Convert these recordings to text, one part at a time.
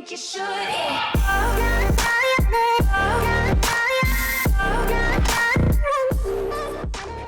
think you should.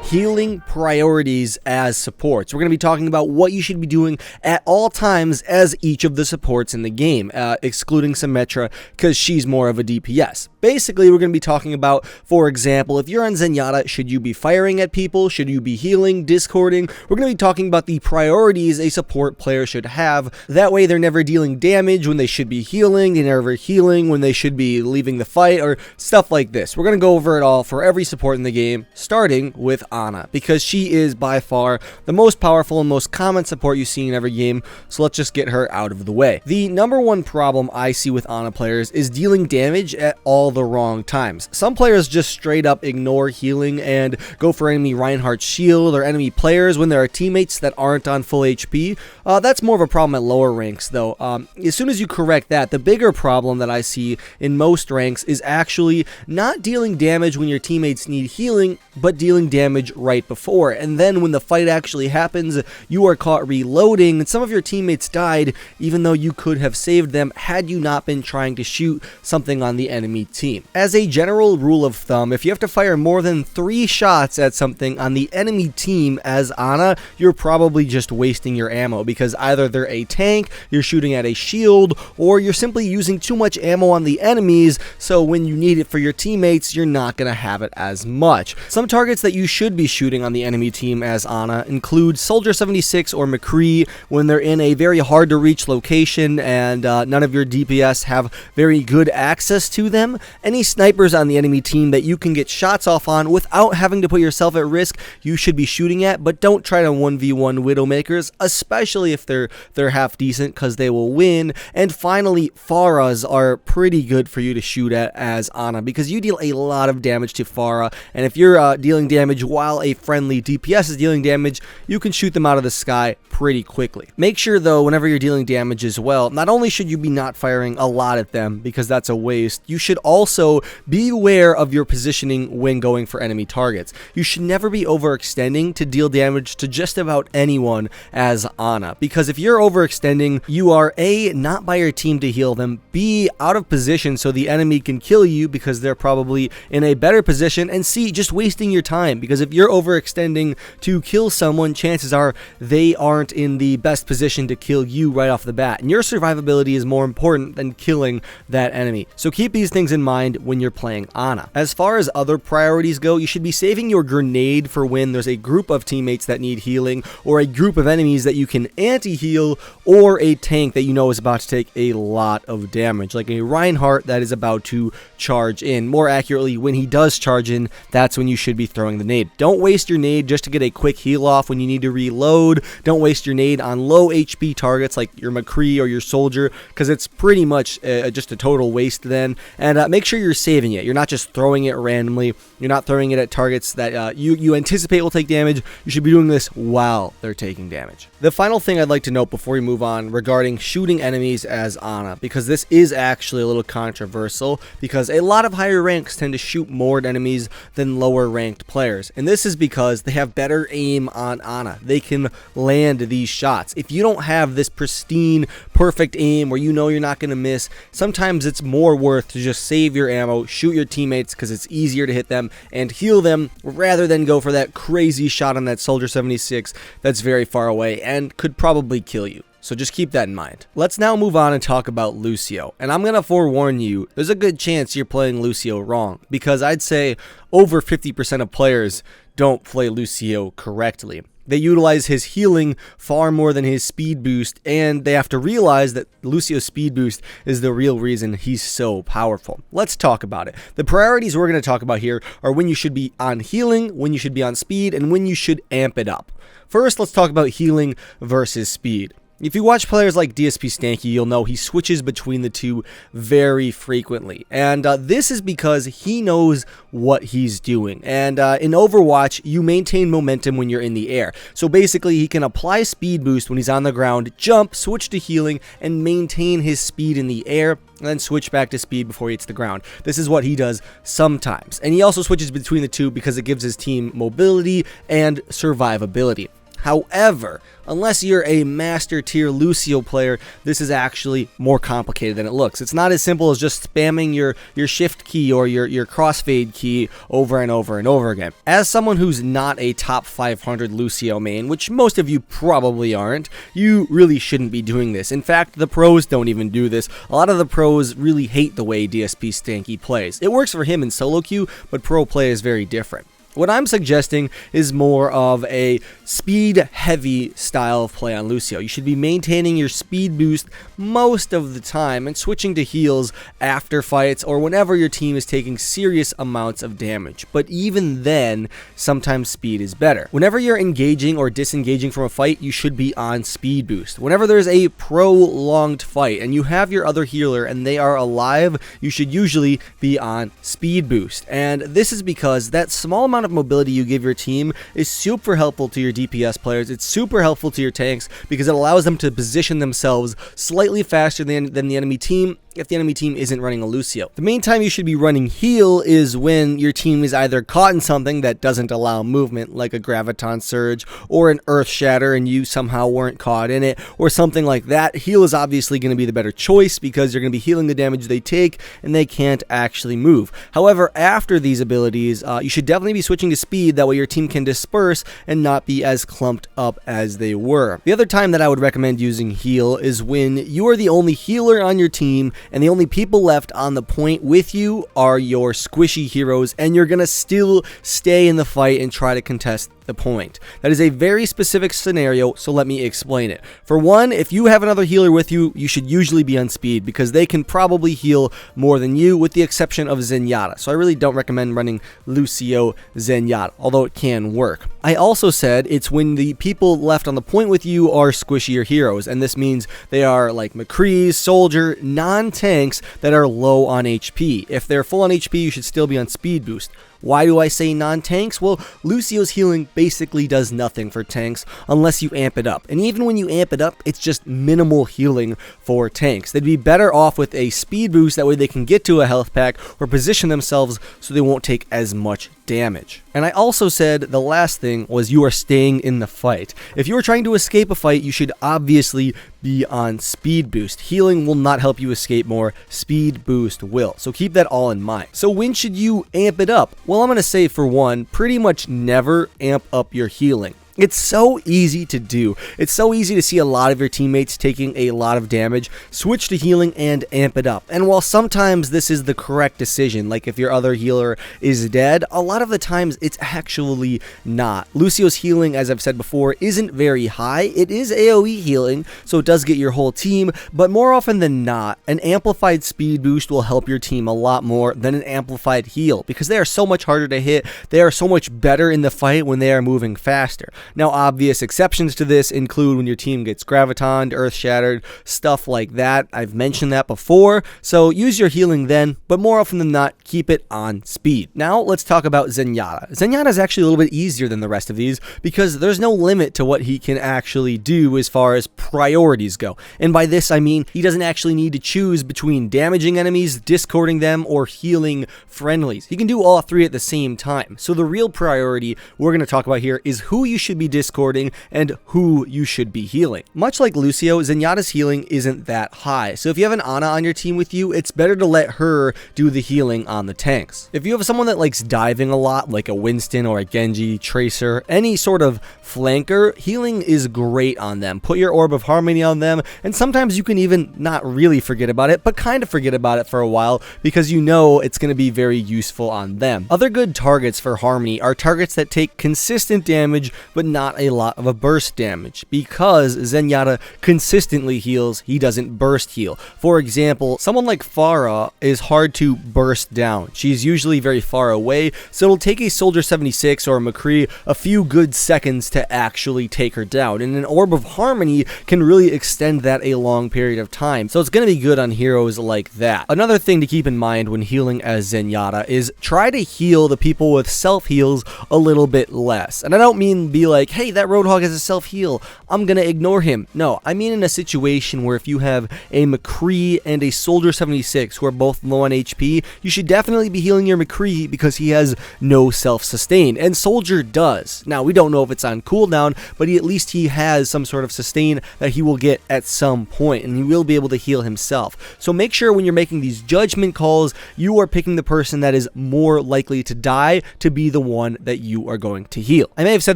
Healing priorities as supports. We're going to be talking about what you should be doing at all times as each of the supports in the game, excluding Symmetra because she's more of a DPS. Basically, we're going to be talking about, for example, if you're on Zenyatta, should you be firing at people? Should you be healing, discording? We're going to be talking about the priorities a support player should have. That way, they're never dealing damage when they should be healing, they're never healing when they should be leaving the fight, or stuff like this. We're going to go over it all for every support in the game, starting with Ana, because she is by far the most powerful and most common support you see in every game, so let's just get her out of the way. The number one problem I see with Ana players is dealing damage at all the wrong times. Some players just straight up ignore healing and go for enemy Reinhardt's shield or enemy players when there are teammates that aren't on full HP. That's more of a problem at lower ranks though. As soon as you correct that, the bigger problem that I see in most ranks is actually not dealing damage when your teammates need healing, but dealing damage right before, and then when the fight actually happens, you are caught reloading, and some of your teammates died even though you could have saved them had you not been trying to shoot something on the enemy team. As a general rule of thumb, if you have to fire more than 3 shots at something on the enemy team as Ana, you're probably just wasting your ammo, because either they're a tank, you're shooting at a shield, or you're simply using too much ammo on the enemies, so when you need it for your teammates, you're not going to have it as much. Some targets that you should be shooting on the enemy team as Ana include Soldier 76 or McCree when they're in a very hard to reach location and none of your DPS have very good access to them. Any snipers on the enemy team that you can get shots off on without having to put yourself at risk, you should be shooting at, but don't try to 1v1 Widowmakers, especially if they're half decent, because they will win. And finally, Pharahs are pretty good for you to shoot at as Ana, because you deal a lot of damage to Pharah, and if you're dealing damage while a friendly DPS is dealing damage, you can shoot them out of the sky pretty quickly. Make sure though, whenever you're dealing damage as well, not only should you be not firing a lot at them, because that's a waste, you should also be aware of your positioning when going for enemy targets. You should never be overextending to deal damage to just about anyone as Ana, because if you're overextending, you are A, not by your team to heal them, B, out of position so the enemy can kill you because they're probably in a better position, and C, just wasting your time, because if you're overextending to kill someone, chances are they aren't in the best position to kill you right off the bat, and your survivability is more important than killing that enemy. So keep these things in mind when you're playing Ana. As far as other priorities go, you should be saving your grenade for when there's a group of teammates that need healing, or a group of enemies that you can anti-heal, or a tank that you know is about to take a lot of damage, like a Reinhardt that is about to charge in. More accurately, when he does charge in, that's when you should be throwing the nade. Don't waste your nade just to get a quick heal off when you need to reload. Don't waste your nade on low HP targets like your McCree or your Soldier, because it's pretty much just a total waste then. And make sure you're saving it. You're not just throwing it randomly. You're not throwing it at targets that you anticipate will take damage. You should be doing this while they're taking damage. The final thing I'd like to note before we move on regarding shooting enemies as Ana, because this is actually a little controversial, because a lot of higher ranks tend to shoot more at enemies than lower ranked players, and this is because they have better aim on Ana. They can land these shots. If you don't have this pristine, perfect aim where you know you're not going to miss, sometimes it's more worth to just save your ammo, shoot your teammates because it's easier to hit them, and heal them rather than go for that crazy shot on that Soldier 76 that's very far away and could probably kill you. So just keep that in mind. Let's now move on and talk about Lucio. And I'm going to forewarn you, there's a good chance you're playing Lucio wrong, because I'd say over 50% of players don't play Lucio correctly. They utilize his healing far more than his speed boost, and they have to realize that Lucio's speed boost is the real reason he's so powerful. Let's talk about it. The priorities we're going to talk about here are when you should be on healing, when you should be on speed, and when you should amp it up. First, let's talk about healing versus speed. If you watch players like DSP Stanky, you'll know he switches between the two very frequently. And this is because he knows what he's doing. And in Overwatch, you maintain momentum when you're in the air. So basically, he can apply speed boost when he's on the ground, jump, switch to healing, and maintain his speed in the air, and then switch back to speed before he hits the ground. This is what he does sometimes. And he also switches between the two because it gives his team mobility and survivability. However, unless you're a master tier Lucio player, this is actually more complicated than it looks. It's not as simple as just spamming your shift key or your crossfade key over and over and over again. As someone who's not a top 500 Lucio main, which most of you probably aren't, you really shouldn't be doing this. In fact, the pros don't even do this. A lot of the pros really hate the way DSP Stanky plays. It works for him in solo queue, but pro play is very different. What I'm suggesting is more of a speed-heavy style of play on Lucio. You should be maintaining your speed boost most of the time and switching to heals after fights or whenever your team is taking serious amounts of damage. But even then, sometimes speed is better. Whenever you're engaging or disengaging from a fight, you should be on speed boost. Whenever there's a prolonged fight and you have your other healer and they are alive, you should usually be on speed boost. And this is because that small amount of mobility you give your team is super helpful to your DPS players. It's super helpful to your tanks because it allows them to position themselves slightly faster than the enemy team if the enemy team isn't running a Lucio. The main time you should be running heal is when your team is either caught in something that doesn't allow movement, like a Graviton Surge or an Earth Shatter, and you somehow weren't caught in it, or something like that. Heal is obviously going to be the better choice because you're going to be healing the damage they take and they can't actually move. However, after these abilities, you should definitely be switching to speed. That way your team can disperse and not be as clumped up as they were. The other time that I would recommend using heal is when you are the only healer on your team and the only people left on the point with you are your squishy heroes, and you're gonna still stay in the fight and try to contest the point. That is a very specific scenario, so let me explain it. For one, if you have another healer with you, you should usually be on speed because they can probably heal more than you, with the exception of Zenyatta. So I really don't recommend running Lucio Zenyatta, although it can work. I also said it's when the people left on the point with you are squishier heroes, and this means they are like McCree's, Soldier, non-tanks that are low on HP. If they're full on HP, you should still be on speed boost. Why do I say non-tanks? Well, Lucio's healing basically does nothing for tanks unless you amp it up. And even when you amp it up, it's just minimal healing for tanks. They'd be better off with a speed boost, that way they can get to a health pack or position themselves so they won't take as much damage. And I also said the last thing was you are staying in the fight. If you are trying to escape a fight, you should obviously be on speed boost. Healing will not help you escape more, speed boost will. So keep that all in mind. So when should you amp it up? Well, I'm going to say for one, pretty much never amp up your healing. It's so easy to do. It's so easy to see a lot of your teammates taking a lot of damage, switch to healing and amp it up. And while sometimes this is the correct decision, like if your other healer is dead, a lot of the times it's actually not. Lucio's healing, as I've said before, isn't very high. It is AoE healing, so it does get your whole team, but more often than not, an amplified speed boost will help your team a lot more than an amplified heal, because they are so much harder to hit. They are so much better in the fight when they are moving faster. Now, obvious exceptions to this include when your team gets Gravitoned, Earth Shattered, stuff like that. I've mentioned that before, so use your healing then, but more often than not, keep it on speed. Now, let's talk about Zenyatta. Zenyatta is actually a little bit easier than the rest of these because there's no limit to what he can actually do as far as priorities go. And by this, I mean he doesn't actually need to choose between damaging enemies, discording them, or healing friendlies. He can do all three at the same time. So the real priority we're going to talk about here is who you should be discording and who you should be healing. Much like Lucio, Zenyatta's healing isn't that high, so if you have an Ana on your team with you, it's better to let her do the healing on the tanks. If you have someone that likes diving a lot, like a Winston or a Genji, Tracer, any sort of flanker, healing is great on them. Put your Orb of Harmony on them, and sometimes you can even not really forget about it, but kind of forget about it for a while because you know it's going to be very useful on them. Other good targets for Harmony are targets that take consistent damage, but not a lot of a burst damage, because Zenyatta consistently heals, he doesn't burst heal. For example, someone like Pharah is hard to burst down. She's usually very far away, so it'll take a Soldier 76 or a McCree a few good seconds to actually take her down, and an Orb of Harmony can really extend that a long period of time, so it's going to be good on heroes like that. Another thing to keep in mind when healing as Zenyatta is try to heal the people with self heals a little bit less, and I don't mean be like, hey, that Roadhog has a self-heal, I'm gonna ignore him. No, I mean in a situation where if you have a McCree and a Soldier 76 who are both low on HP, you should definitely be healing your McCree because he has no self-sustain, and Soldier does. Now, we don't know if it's on cooldown, but at least he has some sort of sustain that he will get at some point, and he will be able to heal himself. So make sure when you're making these judgment calls, you are picking the person that is more likely to die to be the one that you are going to heal. I may have said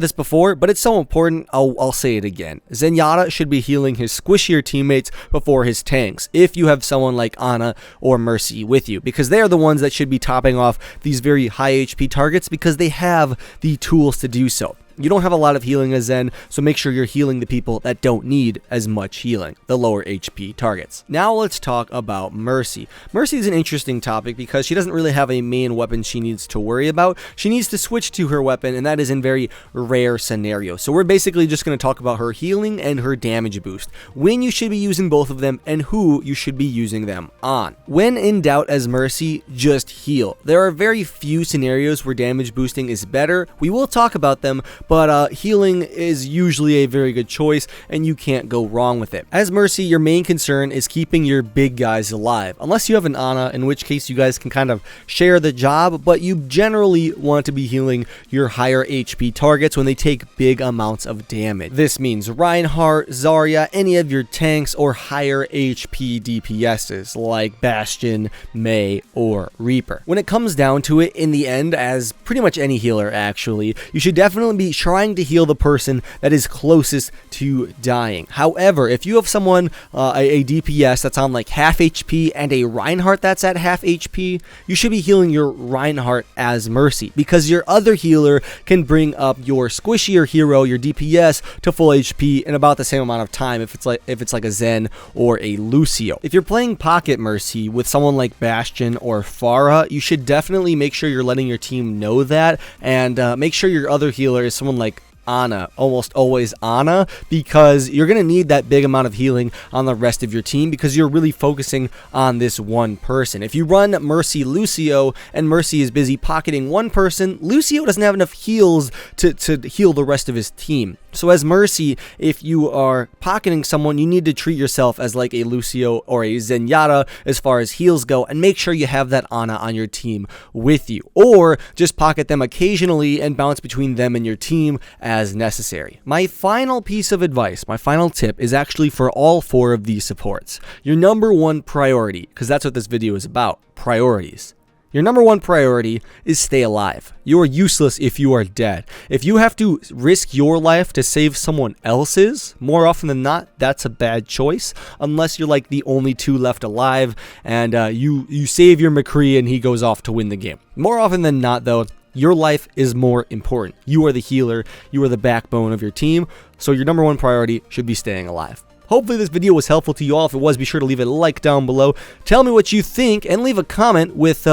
this before, but it's so important, I'll say it again. Zenyatta should be healing his squishier teammates before his tanks, if you have someone like Ana or Mercy with you, because they are the ones that should be topping off these very high HP targets because they have the tools to do so. You don't have a lot of healing as Zen, so make sure you're healing the people that don't need as much healing, the lower HP targets. Now let's talk about Mercy. Mercy is an interesting topic because she doesn't really have a main weapon she needs to worry about. She needs to switch to her weapon, and that is in very rare scenarios. So we're basically just going to talk about her healing and her damage boost, when you should be using both of them, and who you should be using them on. When in doubt as Mercy, just heal. There are very few scenarios where damage boosting is better. We will talk about them, but healing is usually a very good choice, and you can't go wrong with it. As Mercy, your main concern is keeping your big guys alive, unless you have an Ana, in which case you guys can kind of share the job, but you generally want to be healing your higher HP targets when they take big amounts of damage. This means Reinhardt, Zarya, any of your tanks, or higher HP DPSs like Bastion, Mei, or Reaper. When it comes down to it, in the end, as pretty much any healer actually, you should definitely be trying to heal the person that is closest to dying. However, if you have someone, a DPS that's on like half HP and a Reinhardt that's at half HP, you should be healing your Reinhardt as Mercy, because your other healer can bring up your squishier hero, your DPS, to full HP in about the same amount of time if it's like a Zen or a Lucio. If you're playing Pocket Mercy with someone like Bastion or Pharah, you should definitely make sure you're letting your team know that, and make sure your other healer is someone like Ana, almost always Ana, because you're going to need that big amount of healing on the rest of your team because you're really focusing on this one person. If you run Mercy Lucio and Mercy is busy pocketing one person, Lucio doesn't have enough heals to heal the rest of his team. So as Mercy, if you are pocketing someone, you need to treat yourself as like a Lucio or a Zenyatta as far as heals go, and make sure you have that Ana on your team with you, or just pocket them occasionally and bounce between them and your team as necessary. My final piece of advice, my final tip, is actually for all four of these supports. Your number one priority, because that's what this video is about, priorities. Your number one priority is stay alive. You are useless if you are dead. If you have to risk your life to save someone else's, more often than not, that's a bad choice, unless you're like the only two left alive and you save your McCree and he goes off to win the game. More often than not, though, your life is more important. You are the healer. You are the backbone of your team. So your number one priority should be staying alive. Hopefully this video was helpful to you all. If it was, be sure to leave a like down below. Tell me what you think and leave a comment with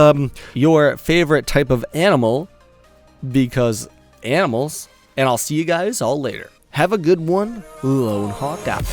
your favorite type of animal, because animals. And I'll see you guys all later. Have a good one. Lone Hawk out.